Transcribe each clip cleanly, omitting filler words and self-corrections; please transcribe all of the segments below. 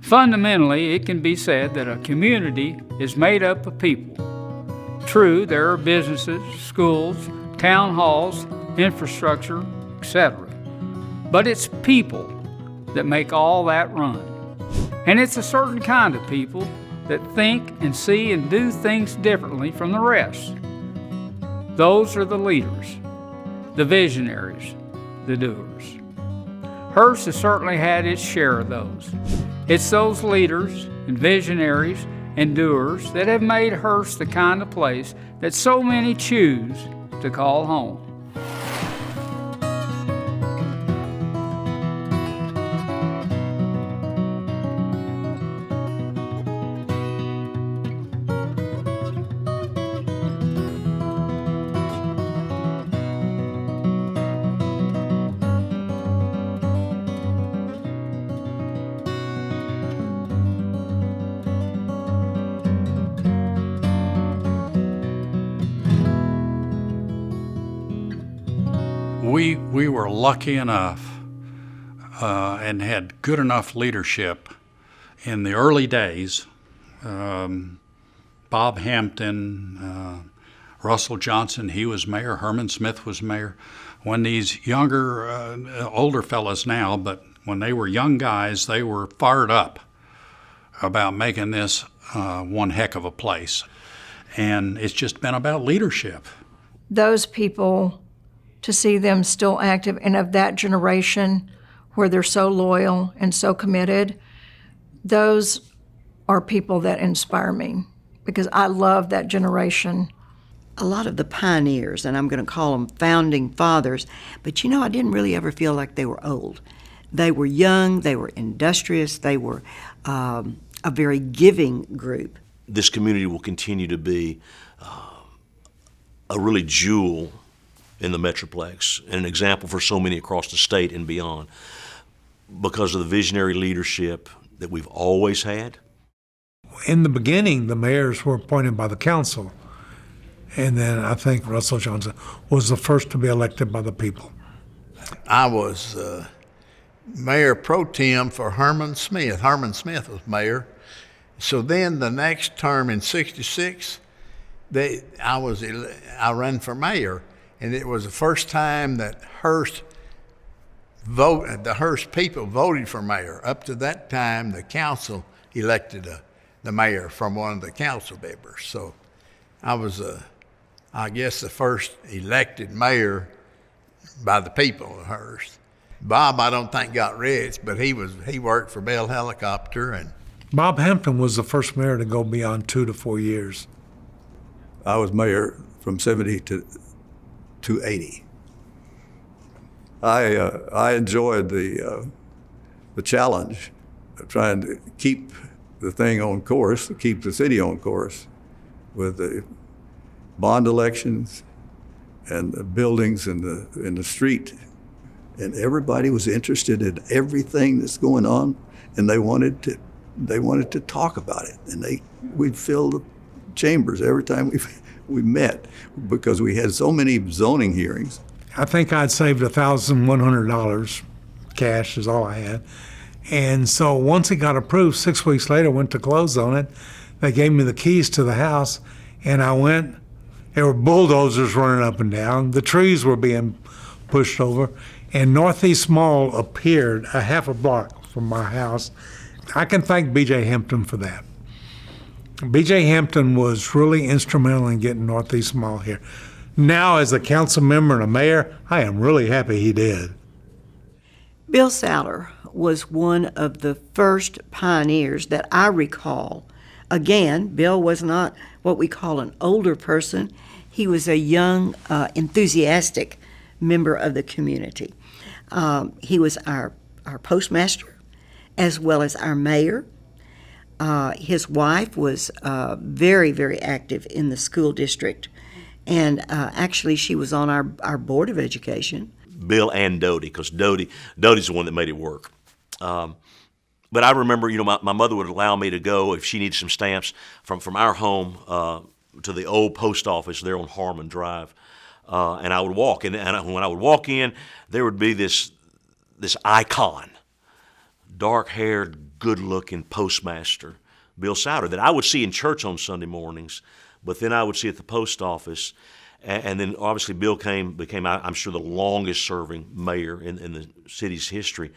Fundamentally, it can be said that a community is made up of people. True, there are businesses, schools, town halls, infrastructure, etc. But it's people that make all that run. And it's a certain kind of people that think and see and do things differently from the rest. Those are the leaders, the visionaries, the doers. Hearst has certainly had its share of those. It's those leaders and visionaries and doers that have made Hearst the kind of place that so many choose to call home. We were lucky enough and had good enough leadership in the early days. Bob Hampton, Russell Johnson, he was mayor. Herman Smith was mayor. When these younger, older fellas now, but when they were young guys, they were fired up about making this one heck of a place. And it's just been about leadership. Those people, to see them still active and of that generation where they're so loyal and so committed, those are people that inspire me because I love that generation. A lot of the pioneers, and I'm going to call them founding fathers, but I didn't really ever feel like they were old. They were young, they were industrious, they were a very giving group. This community will continue to be a really jewel in the Metroplex, and an example for so many across the state and beyond because of the visionary leadership that we've always had. In the beginning, the mayors were appointed by the council, and then I think Russell Johnson was the first to be elected by the people. I was mayor pro tem for Herman Smith. Herman Smith was mayor. So then the next term in '66, I ran for mayor. And it was the first time that the Hearst people voted for mayor. Up to that time, the council elected the mayor from one of the council members. So I was, I guess, the first elected mayor by the people of Hearst. Bob, I don't think got rich, but he worked for Bell Helicopter. And Bob Hampton was the first mayor to go beyond 2 to 4 years. I was mayor from 70 to 80. I enjoyed the challenge of trying to keep the thing on course, to keep the city on course with the bond elections and the buildings in the street. And everybody was interested in everything that's going on, and they wanted to talk about it. And we'd fill the chambers every time we met because we had so many zoning hearings. I think I'd saved $1,100 cash is all I had. And so once it got approved, 6 weeks later, went to close on it. They gave me the keys to the house, and I went. There were bulldozers running up and down. The trees were being pushed over, and Northeast Mall appeared a half a block from my house. I can thank B.J. Hampton for that. B.J. Hampton was really instrumental in getting Northeast Mall here. Now, as a council member and a mayor, I am really happy he did. Bill Saller was one of the first pioneers that I recall. Again, Bill was not what we call an older person. He was a young, enthusiastic member of the community. He was our postmaster as well as our mayor. His wife was very, very active in the school district. And actually, she was on our Board of Education. Bill and Dodie, because Dodie's the one that made it work. But I remember, my mother would allow me to go if she needed some stamps from our home to the old post office there on Harmon Drive. And I would walk, and when I would walk in, there would be this icon, dark-haired, good-looking postmaster, Bill Souter, that I would see in church on Sunday mornings, but then I would see at the post office. And then obviously Bill became, I'm sure, the longest-serving mayor in the city's history.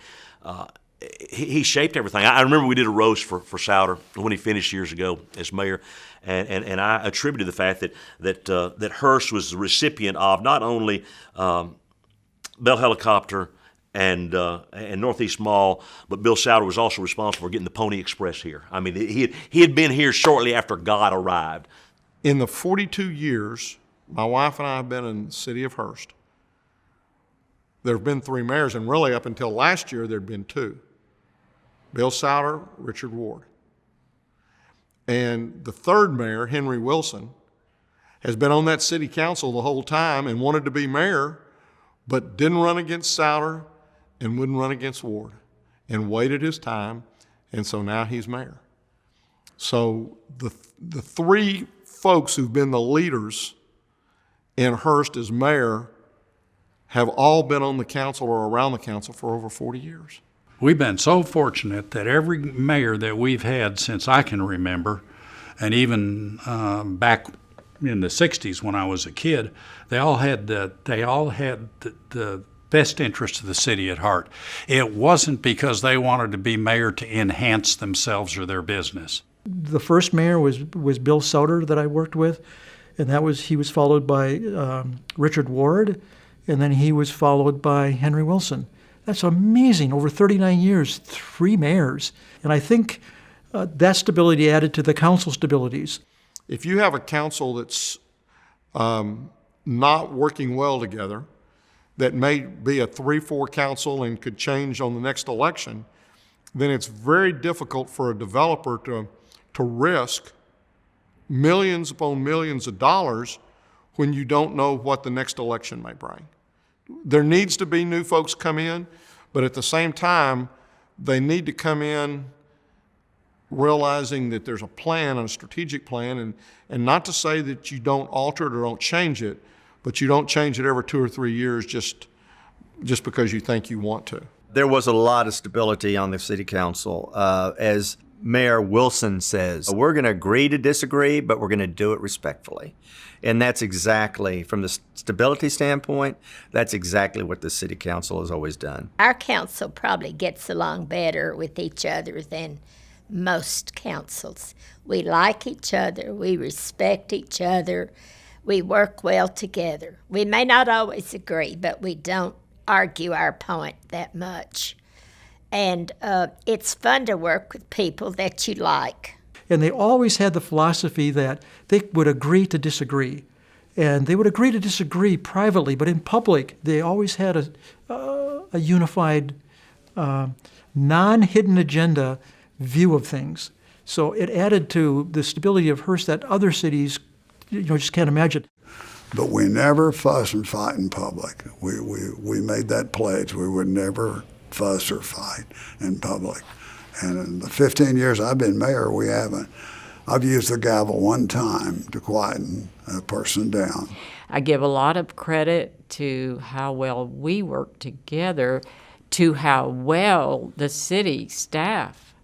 He shaped everything. I remember we did a roast for Souter when he finished years ago as mayor, and I attributed the fact that Hearst was the recipient of not only Bell Helicopter and Northeast Mall, but Bill Souter was also responsible for getting the Pony Express here. I mean, he had been here shortly after God arrived. In the 42 years my wife and I have been in the city of Hearst, there have been 3 mayors, and really up until last year there had been 2. Bill Souter, Richard Ward. And the 3rd mayor, Henry Wilson, has been on that city council the whole time and wanted to be mayor, but didn't run against Souter and wouldn't run against Ward, and waited his time, and so now he's mayor. So the 3 folks who've been the leaders in Hearst as mayor have all been on the council or around the council for over 40 years. We've been so fortunate that every mayor that we've had since I can remember, and even back in the 60s when I was a kid, they all had the best interest of the city at heart. It wasn't because they wanted to be mayor to enhance themselves or their business. The first mayor was Bill Souter that I worked with, and he was followed by Richard Ward, and then he was followed by Henry Wilson. That's amazing. Over 39 years, 3 mayors. And I think that stability added to the council stabilities. If you have a council that's not working well together, that may be a 3-4 council and could change on the next election, then it's very difficult for a developer to risk millions upon millions of dollars when you don't know what the next election may bring. There needs to be new folks come in, but at the same time, they need to come in realizing that there's a plan, a strategic plan, and not to say that you don't alter it or don't change it, but you don't change it every 2 or 3 years just because you think you want to. There was a lot of stability on the city council. As Mayor Wilson says, we're going to agree to disagree, but we're going to do it respectfully. And that's exactly, from the stability standpoint, that's exactly what the city council has always done. Our council probably gets along better with each other than most councils. We like each other, we respect each other, we work well together. We may not always agree, but we don't argue our point that much. And it's fun to work with people that you like. And they always had the philosophy that they would agree to disagree. And they would agree to disagree privately, but in public, they always had a unified, non-hidden agenda view of things. So it added to the stability of Hearst that other cities, just can't imagine. But we never fuss and fight in public. We made that pledge. We would never fuss or fight in public. And in the 15 years I've been mayor, we haven't. I've used the gavel one time to quieten a person down. I give a lot of credit to how well we work together, to how well the city staff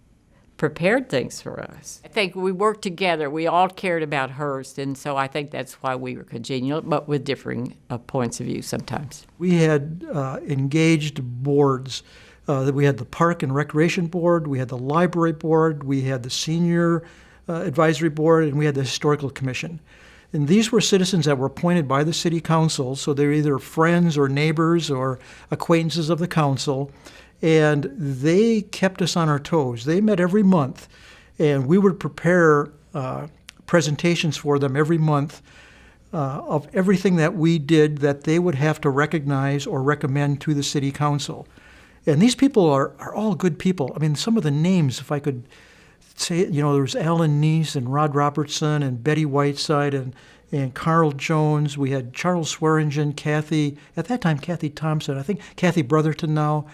prepared things for us. I think we worked together. We all cared about Hearst, and so I think that's why we were congenial, but with differing points of view sometimes. We had engaged boards. We had the Park and Recreation Board, we had the Library Board, we had the Senior Advisory Board, and we had the Historical Commission. And these were citizens that were appointed by the city council, so they're either friends or neighbors or acquaintances of the council, and they kept us on our toes. They met every month, and we would prepare presentations for them every month of everything that we did that they would have to recognize or recommend to the city council. And these people are all good people. I mean, some of the names, if I could say, there was Alan Neese and Rod Robertson and Betty Whiteside and Carl Jones. We had Charles Swearingen, Kathy Thompson, I think Kathy Brotherton now.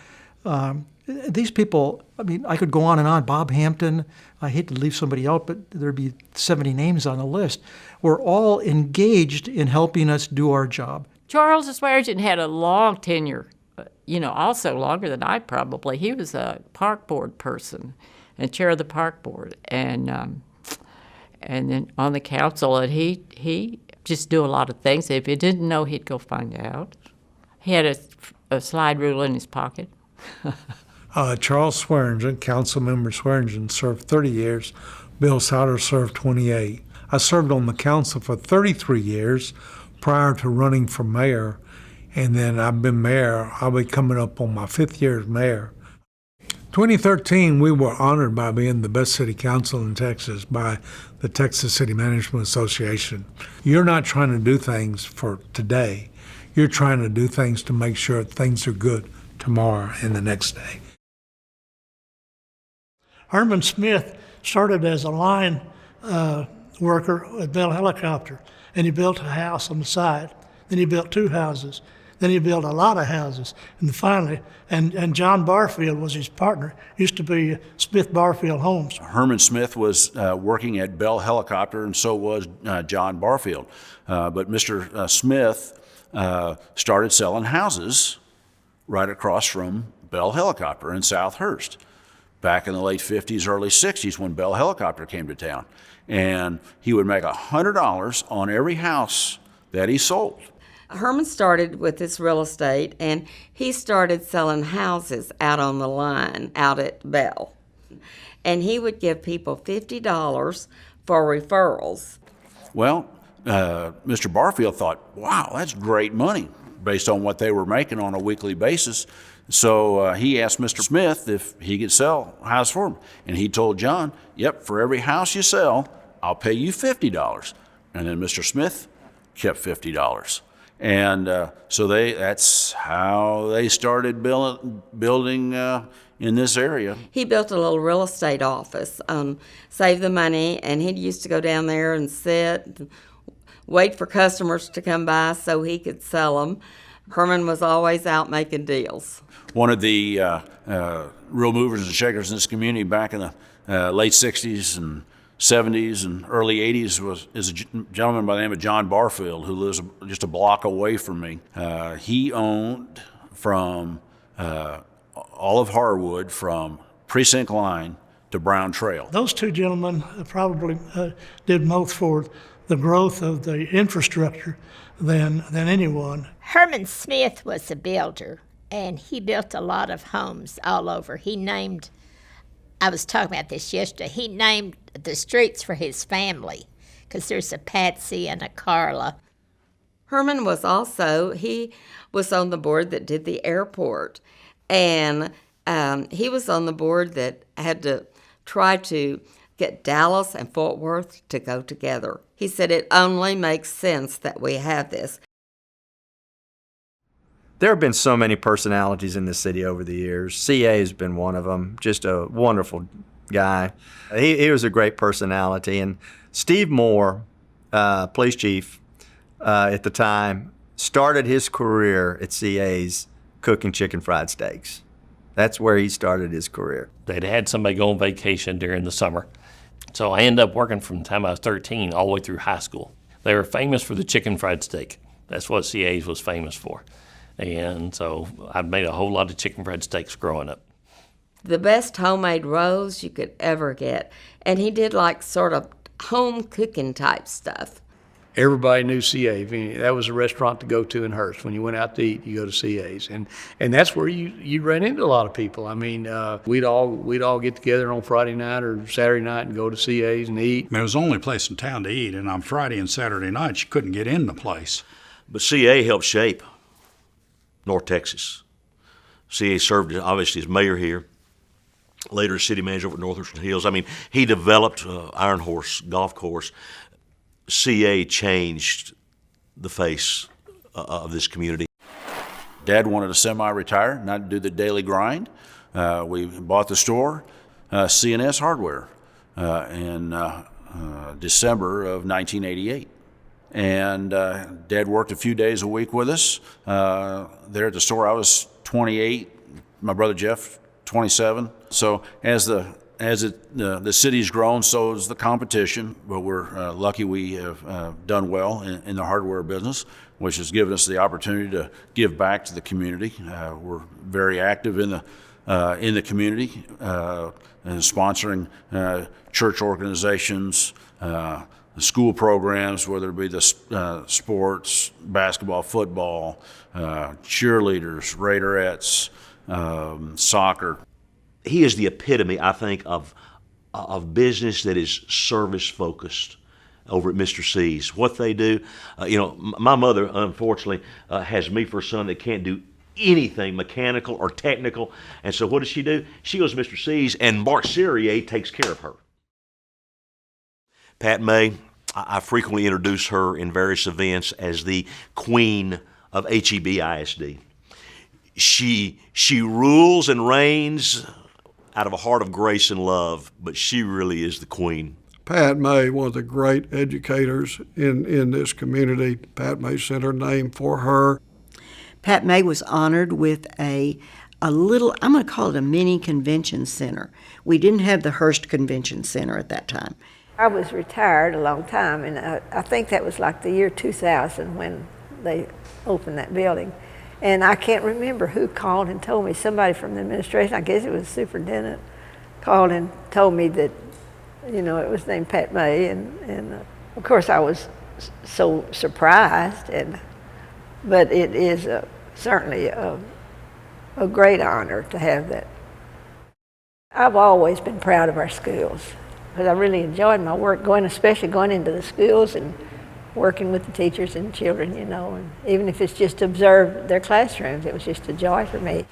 These people, I mean, I could go on and on. Bob Hampton, I hate to leave somebody out, but there'd be 70 names on the list. We're all engaged in helping us do our job. Charles Swearingen had a long tenure, also longer than I probably. He was a park board person. and chair of the park board, and then on the council. And he just do a lot of things. If he didn't know, he'd go find out. He had a slide rule in his pocket. Charles Swearingen, Councilmember Swearingen, served 30 years. Bill Souter served 28. I served on the council for 33 years prior to running for mayor, and then I've been mayor. I'll be coming up on my 5th year as mayor. 2013, we were honored by being the best city council in Texas by the Texas City Management Association. You're not trying to do things for today. You're trying to do things to make sure things are good tomorrow and the next day. Herman Smith started as a line worker at Bell Helicopter, and he built a house on the side. Then he built 2 houses. Then he built a lot of houses. And finally, and John Barfield was his partner, used to be Smith Barfield Homes. Herman Smith was working at Bell Helicopter, and so was John Barfield. But Mr. Smith started selling houses right across from Bell Helicopter in Southhurst back in the late 50s, early 60s when Bell Helicopter came to town. And he would make $100 on every house that he sold. Herman started with this real estate, and he started selling houses out on the line out at Bell. And he would give people $50 for referrals. Well, Mr. Barfield thought, wow, that's great money based on what they were making on a weekly basis. So he asked Mr. Smith if he could sell a house for him. And he told John, yep, for every house you sell, I'll pay you $50. And then Mr. Smith kept $50. And so that's how they started building in this area. He built a little real estate office, save the money, and he used to go down there and sit, wait for customers to come by so he could sell them. Herman was always out making deals. One of the real movers and shakers in this community back in the late 60s and 70s and early 80s is a gentleman by the name of John Barfield, who lives just a block away from me. He owned from all of Harwood, from Precinct Line to Brown Trail. Those 2 gentlemen probably did most for the growth of the infrastructure than anyone. Herman Smith was a builder, and he built a lot of homes all over. I was talking about this yesterday, he named the streets for his family, because there's a Patsy and a Carla. Herman was he was on the board that did the airport, and he was on the board that had to try to get Dallas and Fort Worth to go together. He said it only makes sense that we have this. There have been so many personalities in the city over the years. CA has been one of them, just a wonderful guy. He was a great personality. And Steve Moore, police chief at the time, started his career at CA's cooking chicken fried steaks. That's where he started his career. They'd had somebody go on vacation during the summer. So I ended up working from the time I was 13 all the way through high school. They were famous for the chicken fried steak. That's what CA's was famous for. And so I made a whole lot of chicken fried steaks growing up. The best homemade rolls you could ever get. And he did like sort of home cooking type stuff. Everybody knew CA. I mean, that was a restaurant to go to in Hurst. When you went out to eat, you go to CA's, and that's where you ran into a lot of people. I mean, we'd all get together on Friday night or Saturday night and go to CA's and eat. I mean, it was the only place in town to eat, and on Friday and Saturday nights you couldn't get in the place. But CA helped shape North Texas. CA served obviously as mayor here, later as city manager over at Northwestern Hills. I mean, he developed Iron Horse golf course. CA changed the face of this community. Dad wanted to semi-retire, not do the daily grind. We bought the store, C&S Hardware, in December of 1988. And Dad worked a few days a week with us. There at the store, I was 28, my brother Jeff, 27. So as the city's grown, so has the competition, but we're lucky we have done well in the hardware business, which has given us the opportunity to give back to the community. We're very active in the in the community and sponsoring church organizations, school programs, whether it be the sports, basketball, football, cheerleaders, Raiderettes, soccer. He is the epitome, I think, of business that is service focused over at Mr. C's. What they do, my mother, unfortunately, has me for a son that can't do anything mechanical or technical. And so what does she do? She goes to Mr. C's, and Mark Serrier takes care of her. Pat May, I frequently introduce her in various events as the queen of HEB ISD. She rules and reigns out of a heart of grace and love, but she really is the queen. Pat May, one of the great educators in this community. Pat May Center named for her. Pat May was honored with a little, I'm going to call it a mini convention center. We didn't have the Hearst Convention Center at that time. I was retired a long time, and I think that was like the year 2000 when they opened that building. And I can't remember who called and told me. Somebody from the administration, I guess it was the superintendent, called and told me that, it was named Pat May. And of course I was so surprised. But it is certainly a great honor to have that. I've always been proud of our schools, because I really enjoyed my work, especially going into the schools and working with the teachers and children, and even if it's just to observe their classrooms, it was just a joy for me.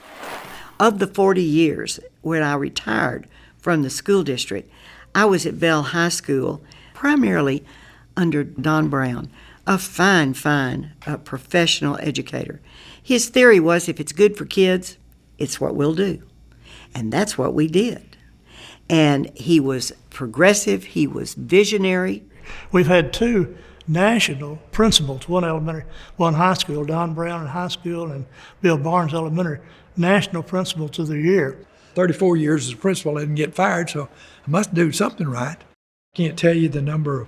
Of the 40 years when I retired from the school district, I was at Bell High School, primarily under Don Brown, a fine professional educator. His theory was, if it's good for kids, it's what we'll do. And that's what we did. And he was progressive, he was visionary. We've had two national principals, one elementary, one high school, Don Brown High School and Bill Barnes Elementary, national principals of the year. 34 years as a principal, I didn't get fired, so I must do something right. Can't tell you the number of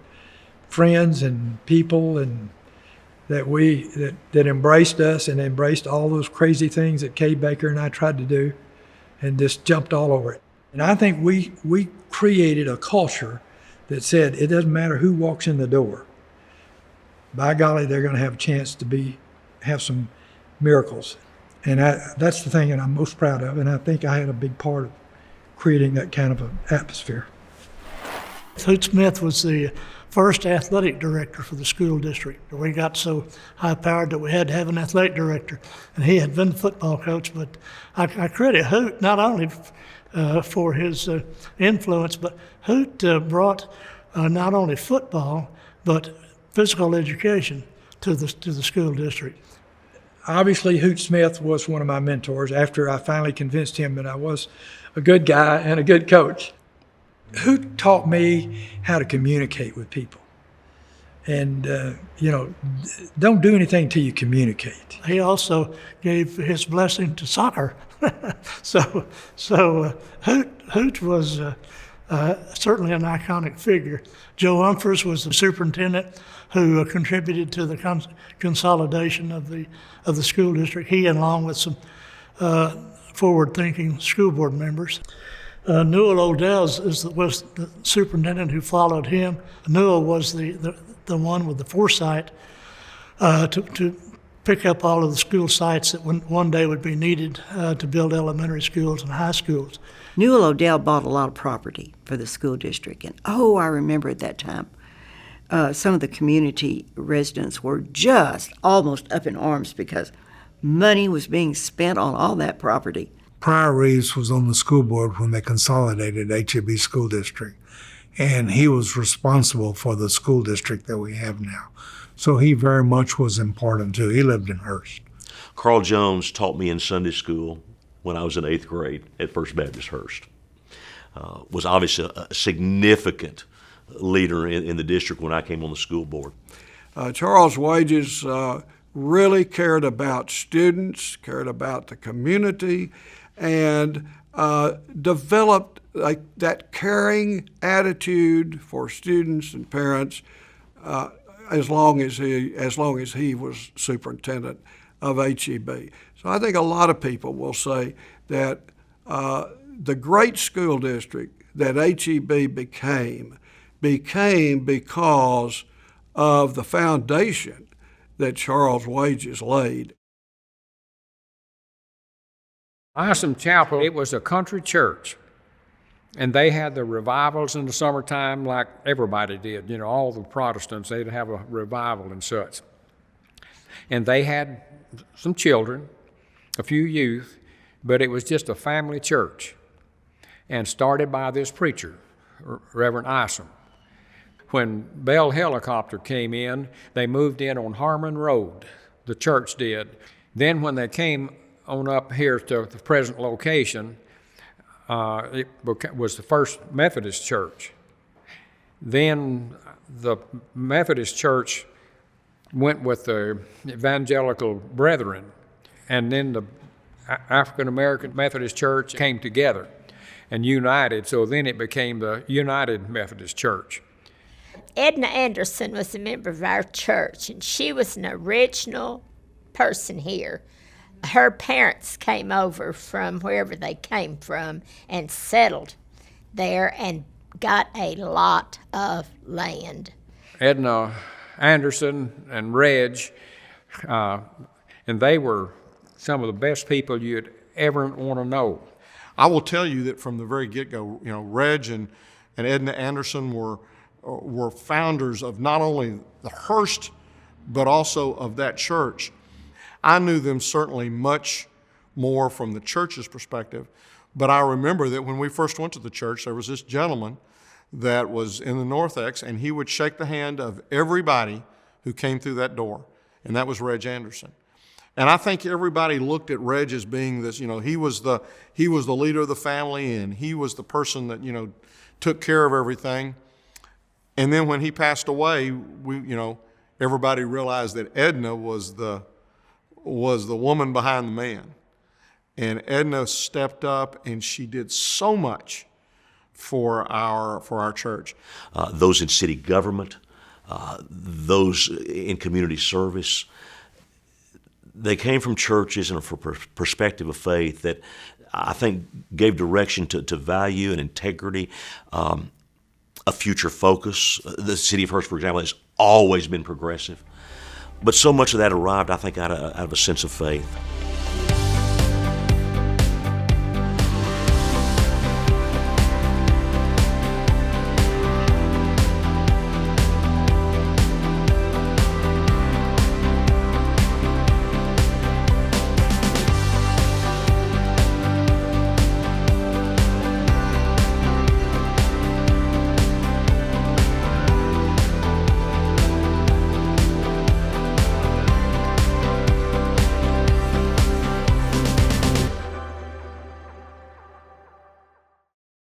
friends and people and that embraced us and embraced all those crazy things that Kay Baker and I tried to do and just jumped all over it. And I think we created a culture that said it doesn't matter who walks in the door. By golly, they're going to have a chance to have some miracles. And that's the thing that I'm most proud of, and I think I had a big part of creating that kind of an atmosphere. Hoot Smith was the first athletic director for the school district. We got so high-powered that we had to have an athletic director, and he had been the football coach. But I credit Hoot not only for his influence, but Hoot brought not only football, but physical education to the school district. Obviously, Hoot Smith was one of my mentors after I finally convinced him that I was a good guy and a good coach. Hoot taught me how to communicate with people. And, don't do anything till you communicate. He also gave his blessing to soccer. So Hoot was certainly an iconic figure. Joe Umphreys was the superintendent who contributed to the consolidation of the school district. He, along with some forward-thinking school board members. Newell Odell was the superintendent who followed him. Newell was the one with the foresight to pick up all of the school sites that one day would be needed to build elementary schools and high schools. Newell Odell bought a lot of property for the school district, and I remember at that time, some of the community residents were just almost up in arms because money was being spent on all that property. Prior Reeves was on the school board when they consolidated HEB School District, and he was responsible for the school district that we have now. So he very much was important too. He lived in Hearst. Carl Jones taught me in Sunday school when I was in 8th grade at First Baptist Hearst. Was obviously a significant leader in the district when I came on the school board. Charles Wages really cared about students, cared about the community, and developed that caring attitude for students and parents as long as he was superintendent of HEB. So I think a lot of people will say that the great school district that HEB became because of the foundation that Charles Wages laid. Isom Chapel, it was a country church, and they had the revivals in the summertime like everybody did. You know, all the Protestants, they'd have a revival and such. And they had some children, a few youth, but it was just a family church, and started by this preacher, Reverend Isom. When Bell Helicopter came in, they moved in on Harmon Road, the church did. Then when they came on up here to the present location, it was the First Methodist Church. Then the Methodist Church went with the Evangelical Brethren, and then the African American Methodist Church came together and united, so then it became the United Methodist Church. Edna Anderson was a member of our church, and she was an original person here. Her parents came over from wherever they came from and settled there and got a lot of land. Edna Anderson and Reg, and they were some of the best people you'd ever want to know. I will tell you that from the very get-go, you know, Reg and Edna Anderson were founders of not only the Hearst, but also of that church. I knew them certainly much more from the church's perspective, but I remember that when we first went to the church, there was this gentleman that was in the Northex, and he would shake the hand of everybody who came through that door, and that was Reg Anderson. And I think everybody looked at Reg as being this, you know, he was the leader of the family, and he was the person that, you know, took care of everything. And then when he passed away, everybody realized that Edna was the woman behind the man. And Edna stepped up, and she did so much for our church. Those in city government, those in community service, they came from churches and from a perspective of faith that I think gave direction to value and integrity, a future focus. The city of Hearst, for example, has always been progressive. But so much of that arrived, I think, out of a sense of faith.